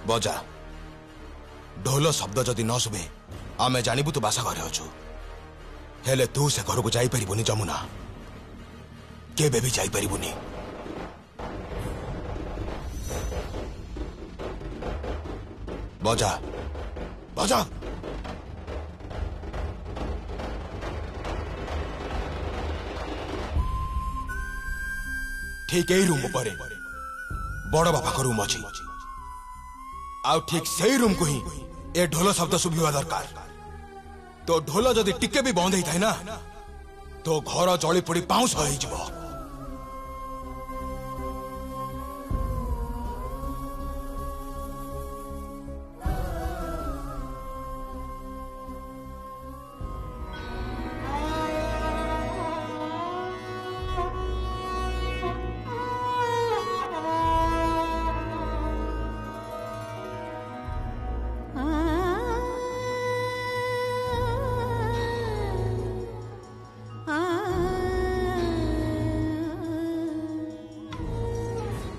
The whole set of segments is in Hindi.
बजा ढोल शब्द जदि न शुभे आमे जानबू तू बासा घरे अच्छु हेले तू से घर को जापरिबुनि जमुना केबे भी जापरिबुनि बजा बजा ठीक यही रूम पर बड़ बापा का रूम अच्छी आ ठीक सही रूम को ही ए ढोल शब्द शुभिवा दरकार तो ढोल जदि टिके भी बंद होता है ना तो घर जली पड़ी पाउंस हो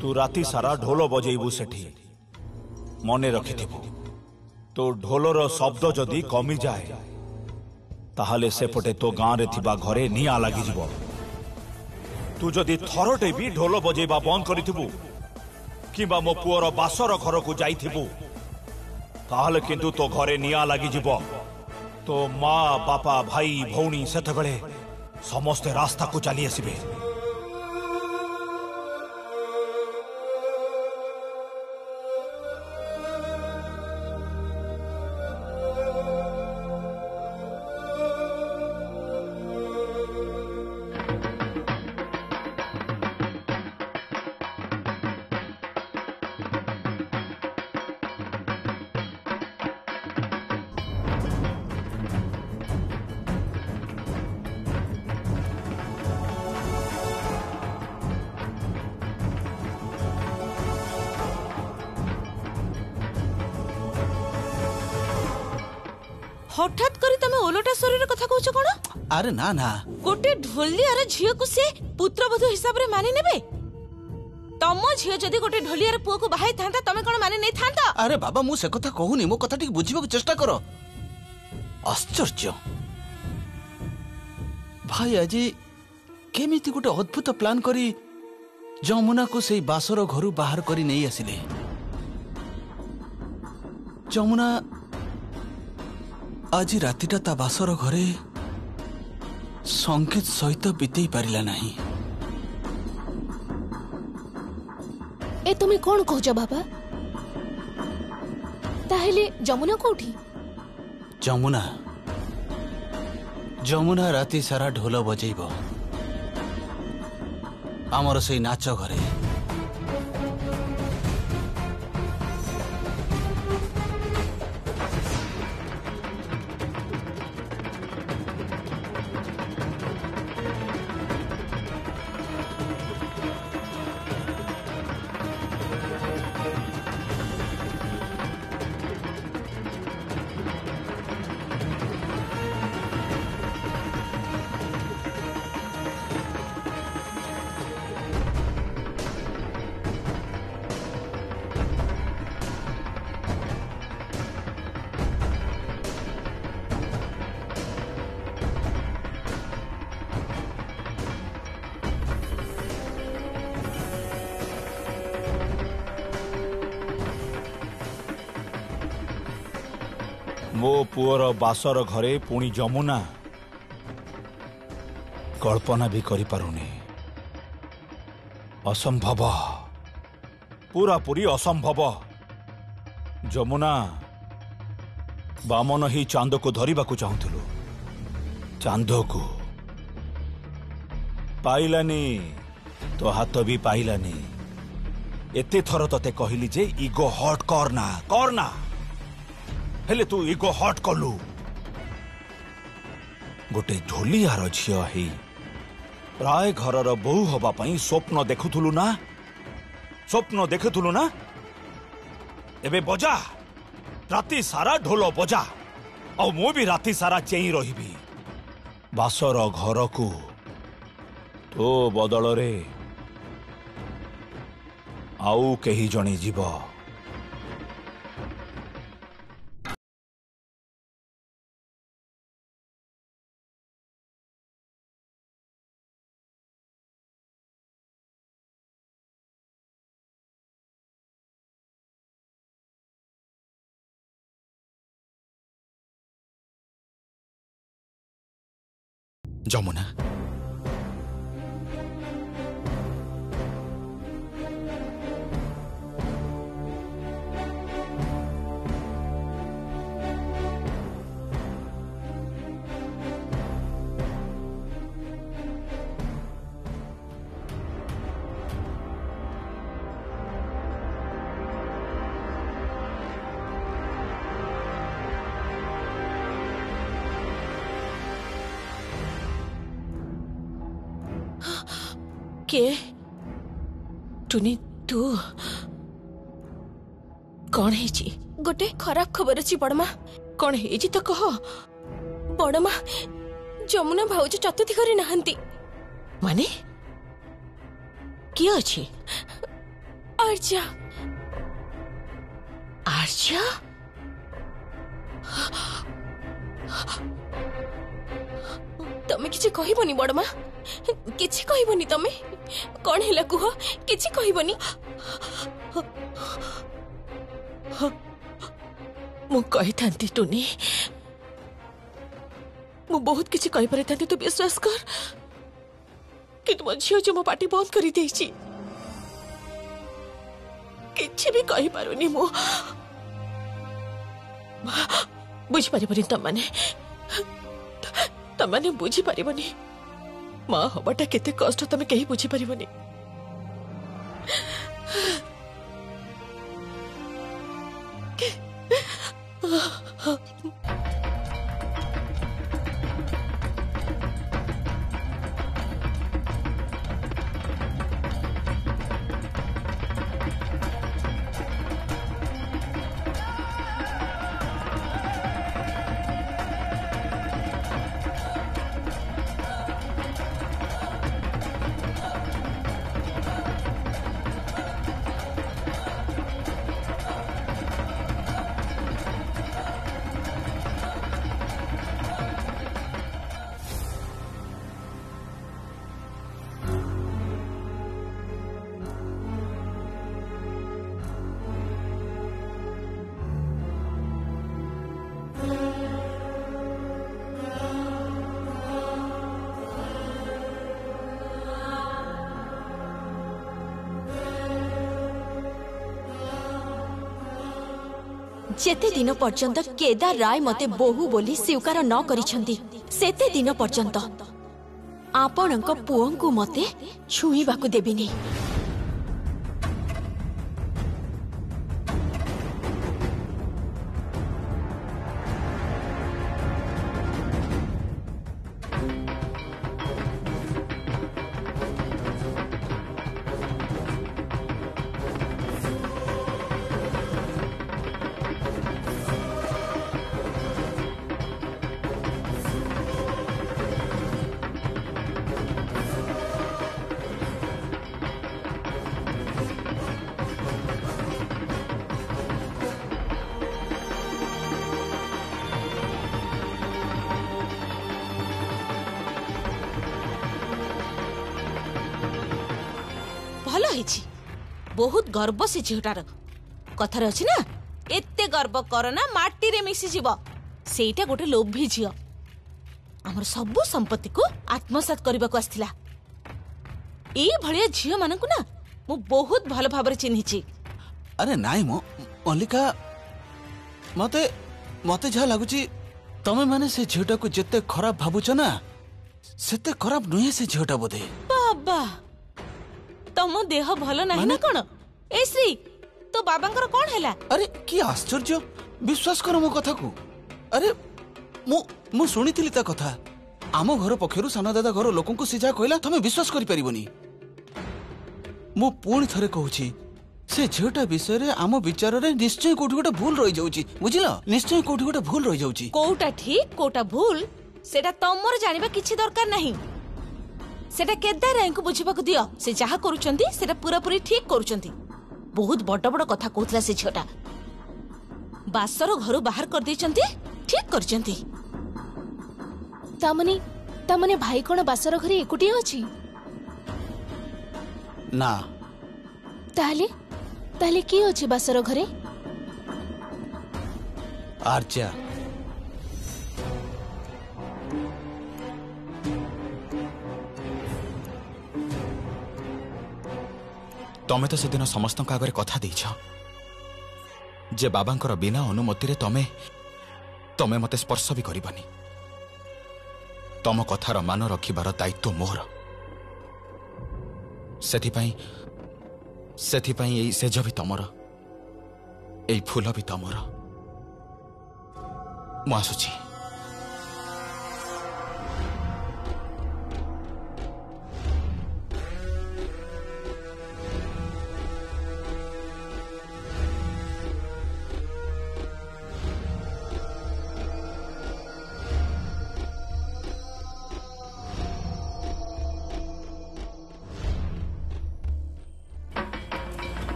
तू राति सारा ढोल बजेबू सेठी मने रखिथिबु तो ढोलर शब्द जदि कमी जाए ताहले सेपटे तो गाँ रे थिबा घरे निया लागि जिवो तू जदि थरटे भी ढोल बजेबा बंद करिथिबु किबा मो पुअर बासर घर को जाइथिबु ताहले किंतु तो घरे निया लागि जिवो तो माँ बापा भाई भौणी सेतबेले समस्ते रास्ता को चली आसिबे हठात करी तमे ओलोटा शरीर कथा कहछ कोन अरे ना ना गोटे ढोलियार झियो को से पुत्रवधू हिसाब रे मानि नेबे तम झियो जदी गोटे ढोलियार पुओ को बाहाई थांता तमे कोन मानि नै थांता अरे बाबा मु से कथा कहूनी मो कथा ठीक बुझिबा को चेष्टा करो आश्चर्य भाई आजी केमिति गोटे अद्भुत प्लान करी जमुना को सेई बासर घरु बाहर करी नै आसिले जमुना आज रातिटा ता बासर घरे संकेत सहित बीतई पारिला नहीं ए तुम कौन कहछ बाबा ताहेले जमुना कोठी जमुना जमुना राति सारा ढोल बजेइबो आमर से नाच घरे मो पुअर बासर घरे पुणी जमुना कल्पना भी करि पारुनी असंभव पूरा पूरी असंभव जमुना बामन ही चांद को धरिबा को चाहुथिलु चांद को पाइलानी तो हाथ भी पाइलानी एते थर तते कहली जे इगो हट करना हेले तू इगो हट कलु गोटे ढोलियार झियो ही प्राय घरर बहु हवा पई स्वप्न देखुथुलु ना एबे बजा राति सारा ढोल बजा और मु भी राति सारा चेई रहिबी बासर घर को तो बदल रे आउ कही जणी जीव ଯମୁନା के टुनी तू कौन है जी? गोटे खराब खबर अछि बड़मा। कौन है जी तो कह। बड़मा जमुना भाउज चतुर्थी करे नहंती। माने किए अछि? आर्या आर्या तमे किछि कहबोनी बड़मा? किछि कहबोनी तमे? कौन हैला कुह? किछि कहबोनी? मु कहि थांती टुनी, मु बहुत किछि कहि पारे थांती। तू विश्वास कर कि तुम झियो जो मो पार्टी बंद करी देछि। किछि भी कहि पारुनी मु। बुझी पारिबनी तमाने बुझी पारिबनी। मां हबाटा केते कष्ट तमे कहीं बुझी पारिबनी। जेते दिन पर्यंत केदार राय मते बोहू बोली स्वीकार न करिछंती सेते दिन पर्यंत आपणक पुओंकु मते छुईबाकु देबिनी। भल होइछि। बहुत गर्व से झिउटार कथार अछि ना, एते गर्व करना माटी रे मिसी जीव। सेटा गोटे लोभी झियो हमर सब संपत्ति को आत्मसात करबा को आस्थिला। ए भलिया झियो मानकु ना मु बहुत भल भाबरे चिन्हिछि। अरे नाई मो मल्लिका मते मते जा लागुची तमे माने से झियोटा को जत्ते खराब भाबुछ ना सेते खराब नुहे से झियोटा बोधे। बाबा तमो देह भल नाही ना कोन? ए श्री तो बाबांकर कोन हैला? अरे की आश्चर्य, विश्वास कर मो कथा को। अरे मु सुनिथिली ता कथा। आमो घर पक्षरु साना दादा घर लोकन को सिजा कहला तमे विश्वास करि परिबनी। मु पूर्ण थरे कहूची से झियोटा विषय रे आमो विचार रे निश्चय कोठी गोटे भूल रहि जाउची। बुझिला, निश्चय कोठी गोटे भूल रहि जाउची। कोटा ठीक कोटा भूल सेटा तमर जानिबा किछि दरकार नाही। सेटा केदार राय को बुझिबा को दियो। से जहा करूचंती सेटा पूरा पूरी ठीक करूचंती। बहुत बड़ बड़ कथा कहतला से झियोटा। बासर घर बाहर कर देचंती, ठीक करचंती। तामने भाई कोन बासर घरे एकुटी अछि ना? ताले की अछि बासर घरे? आर्या तमें तो सेदिन समस्त आगे कथा देछ जे बाबांकर बिना अनुमति तमें तमें मते स्पर्श भी करबनी। तम कथार मान रखिबार दायित्व मोर। सेथिपाई एई सेज भी तमर, एई फूल भी तमर। मु आसुची।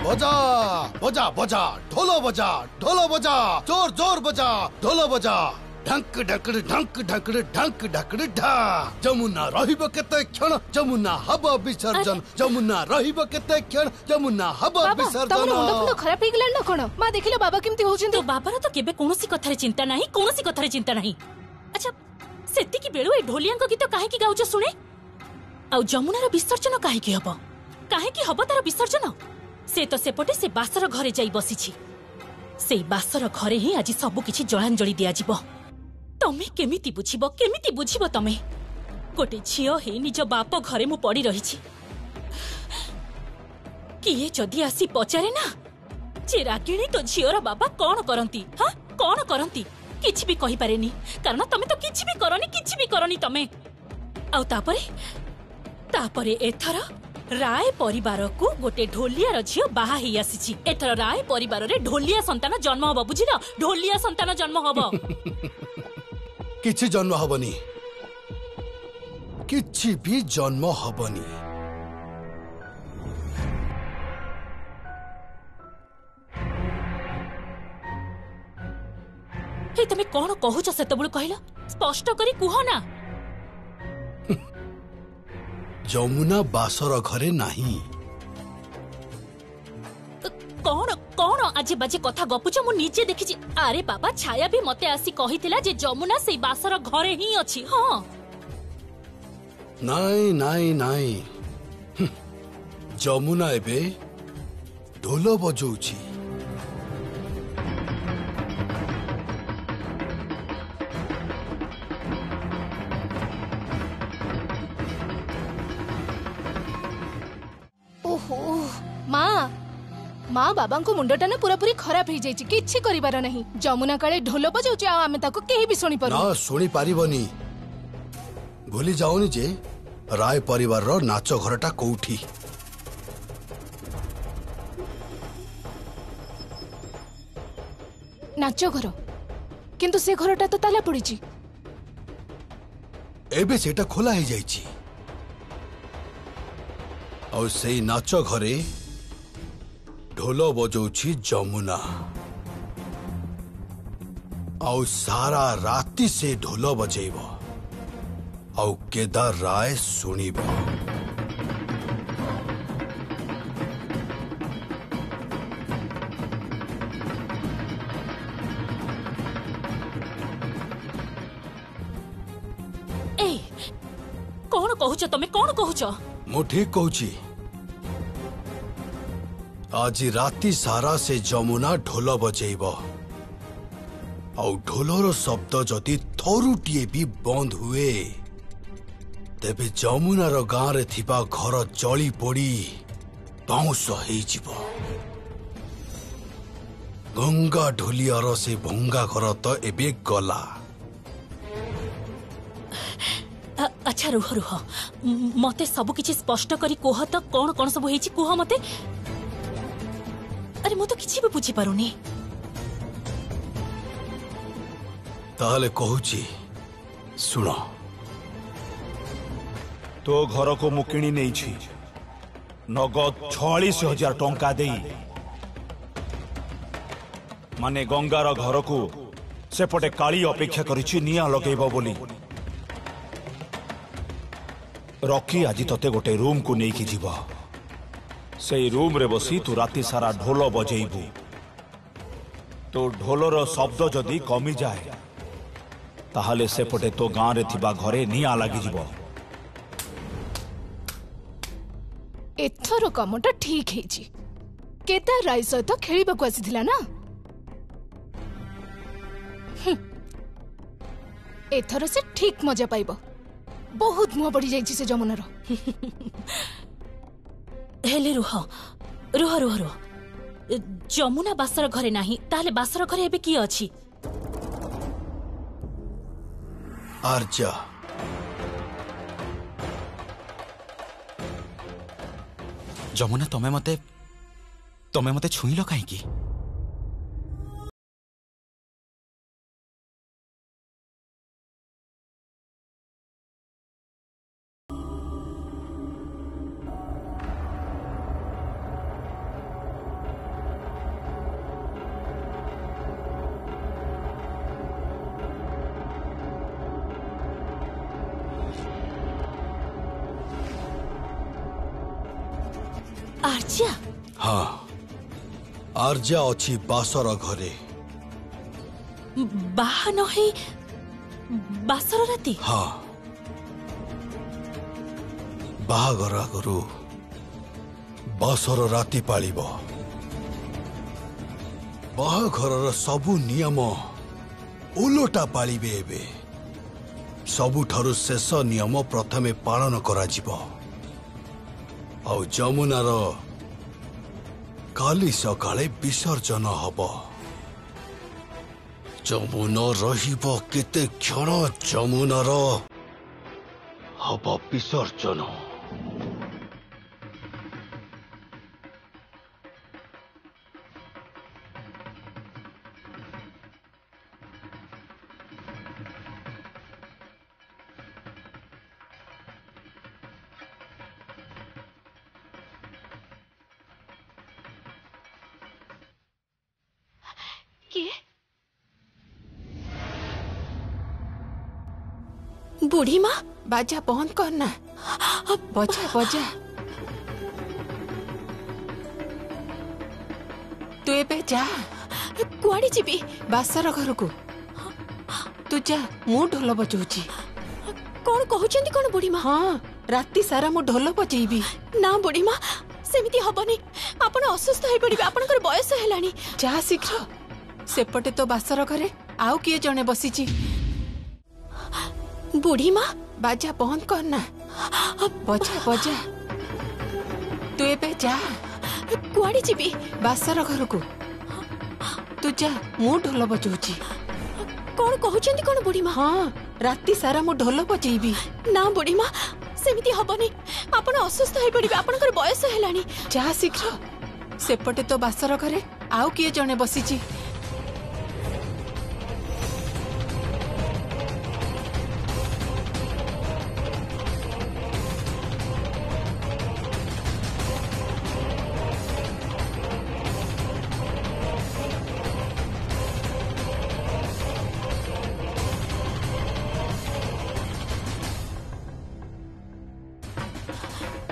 बजा बजा बजा ढोलो बजा, ढोलो बजा, जोर जोर बजा, ढोलो बजा। ढंक ढकड़ ढंक ढकड़ ढंक ढकड़ ढा। जमुना रहिब केते क्षण, जमुना हब विसर्जन। जमुना रहिब केते क्षण, जमुना हब विसर्जन। मुंड फुंड खराब हे गेला न कोन? मा देखिलो बाबा केमती होउछन। तो बाबार तो केबे कोनोसी कथारे चिंता नाही, कोनोसी कथारे चिंता नाही। अच्छा सेति की बेळु ए ढोलियांको गीत काहे की गाउछ सुने? आ जमुनार विसर्जन काहे की हबो? काहे की हबो तार विसर्जन? से तो सेपटे से बासर घरे जाई बसिछि। से बासर घरे ही आज सब किछि जळांजଳି दिया जिवो। तमे केमिति बुझिबो तमे? गोटे झियो हे निज बाप घरे मु पड़ी रहिछि। किए जदि आसी पचारे ना जे रागिणी तो झियोर बाबा कोन करंती? हां कोन करंती? किछि भी कहि पारेनी, कारण तमे तो किछि भी करनी तमे। आउ तापरे एथर राय परिवार को गोटे ढोलिया झियो बाहा ही आसी। एथर राय परिवार रे ढोलिया संतान जन्म हबो, बुझिलो? ढोलिया संतान जन्म हबो। किछि जन्म हबनी, किछि भी जन्म हबनी। हे तमे कोन कहूछ सेतबुल कहला? स्पष्ट करी कुह ना। जमुना बासर घरे नाही। कौन आजे बाजे कथा गपुच? मु नीचे देखिछि। अरे बाबा छाया भी मते आसी कहिथिला जे जमुना से बासर घरे ही अछि। हां नाई जमुना एबे ढोल बजौछि। माँ बाबा को मुंडटा ना पूरा पूरी खराब हो जाइछि। किछि करिबार नहीं। जमुना काले ढोल बजाउछि आ आमे ताको केही भी सुनी पारू ना। सुनी पारिबनी। भूली जाओनी जे राय परिवार रो नाच घरटा कोउठी। नाच घर किंतु से घरटा तो ताला पड़िछि। एबे सेटा खोला हे जाइछि। और सेई नाच घरे ढोल बजौछि जमुना। आउ सारा राति से ढोल बजेब। आउ केदार राय सुनिब। ए कोन कहूछ तमे? कोन कहूछ? मु ठीक कहूछि। आज राति सारा से जमुना ढोल बजेब। आउ ढोलर शब्द जदि थरुटिए भी बंद हुए तेबे जमुनार गाँ रे थिबा घर जली पोड़ी पाउंस हेजिब। गंगा ढोलियार से भंगा घर तो एबे गला। अच्छा रुह मते सब किछि स्पष्ट करी कोह तो कोन कोन सब हेछि कोह मते। अरे मु तो किछि भी बुझी पारुनी। ताहले कहूची सुनो। तो घर को मु किणी नहीं छी नगद 46,000 टंका देई। माने गंगार घर को सेपटे काली अपेक्षा करिछि निया लगेबो बोली। रॉकी आज तते गोटे रूम को नहीं की जीव। सेई रूम रे बसी तू राति सारा ढोल बजेबू। तो ढोलर शब्द जदि कमी जाए ताहले सेपटे तो गाँ रे थिबा घरे निया लागि जिवो। एथर कामटा ठीक हेची। केदार राय सहित खेलिबाकू आसीथिला ना। एथर से ठीक मजा पाइबो। बहुत मुह पड़ी जाइछि से जमुनार। हेले रुह रुह रुह रुह जमुना बासर घरे नाही ताहले बासर घरे एबे की अछि? आर्या जमुना तमे मते छुईल कहीं? आर्या हाँ आर्या अच्छी बासर घरे। बाहा नहे बासर राति? हाँ बाहागर आगु बासर राति पालिब। बाहाघर सबु नियम उलटा पालिबे। एबे सबुठारु शेष नियम प्रथमे पालन करा जिवो। आउ जमुनार काली सकाळे विसर्जन हब। जमुना रहिब केते क्षण जमुनार हब विसर्जन। बुढ़ी माँ बाजा बंद करना। बजा बजा तू एबे जा। कुआड़ी जीवी? बासर घर को तू जा। मु ढोल बजाऊची। कौन कहउछंती कौन बुढ़ी माँ? हाँ राति सारा मु ढोल बजेबी। ना बुढ़ी माँ सेमिति हबनी। आपण असुस्थ होई पड़िबे। आपनकर बयस हेलानी। जा शीघ्र। सेपटे तो बासर घरे आउ किए जने बसीची। बुढ़ी माँ बाजा बंद करना। बजा बजा तू एबे जा। कुआड़ी जीवी? बासर घर को तू जा। मु ढोल बजाऊची। कौन कहउछंती कौन बुढ़ी माँ? हाँ राति सारा मु ढोल बजेबी। ना बुढ़ी माँ सेमिति हबनी। आपण असुस्थ होई पड़िबे। आपनकर बयस हेलानी। जा शीघ्र। सेपटे तो बासर घरे आउ किए जने बसीची।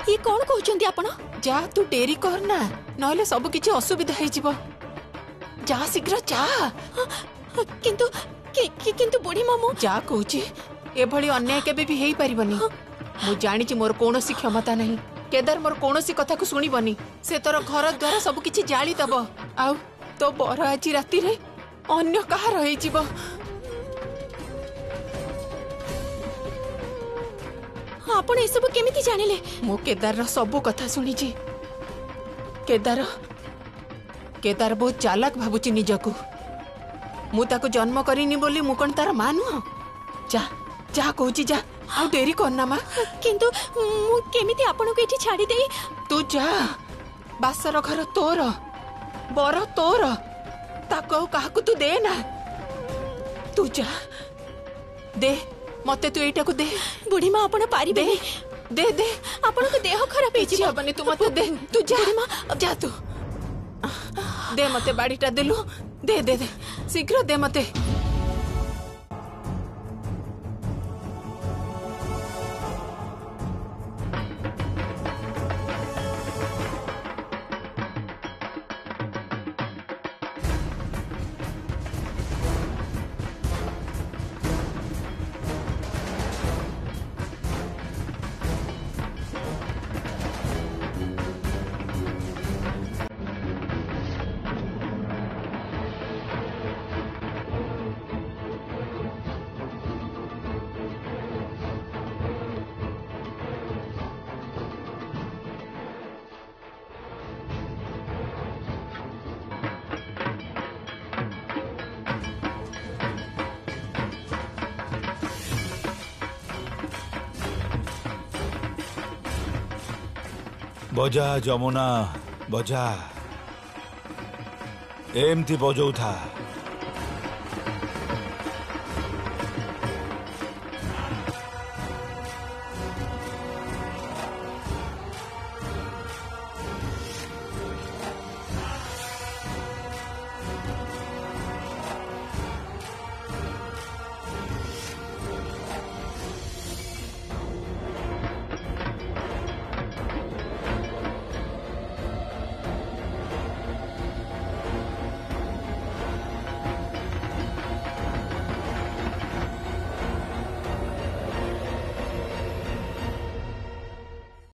ये कौन कहउछंती आपण? जा तू डेरी करना नहले सब किछि असुविधा होई जिवो। जा शीघ्र जा। किंतु किंतु बुढ़ी मामू जा कहूची। एभली अन्याय केबे भी हेई परिबनी। मु जानि छि मोर कोनोसी क्षमता नहीं। केदार मोर कोनोसी कथा को सुनिबनी। से तोर घर द्वारा सब किछि जाली दब। आउ तो बर आज राति रे अन्य कहार होई जिवो। आपण ए सब केमिति जानिले? मु केदार रो सब कथा सुनी छि। केदार बहुत चालाक भाबुची निजकू। मु ताको जन्म करिनी बोली मु कोन तार मां नुह। जा जा कहूची जा। आ डेरी करना मा। किंतु मु केमिति आपण को एठी छाडी देई? तू जा। बासर घर तोर बर तोर ताको काहाकू तू दे ना। तू जा दे मते तू एटा को दे। बुढ़ी माँ आपण पारिबे? दे दे। आपण को देह खराब हे छी। बने तू मते दे। तू जा मां जा। तू दे मते बाड़ीटा देलु। दे दे दे शीघ्र दे मते। बजा जमुना बजा एमती बजौथा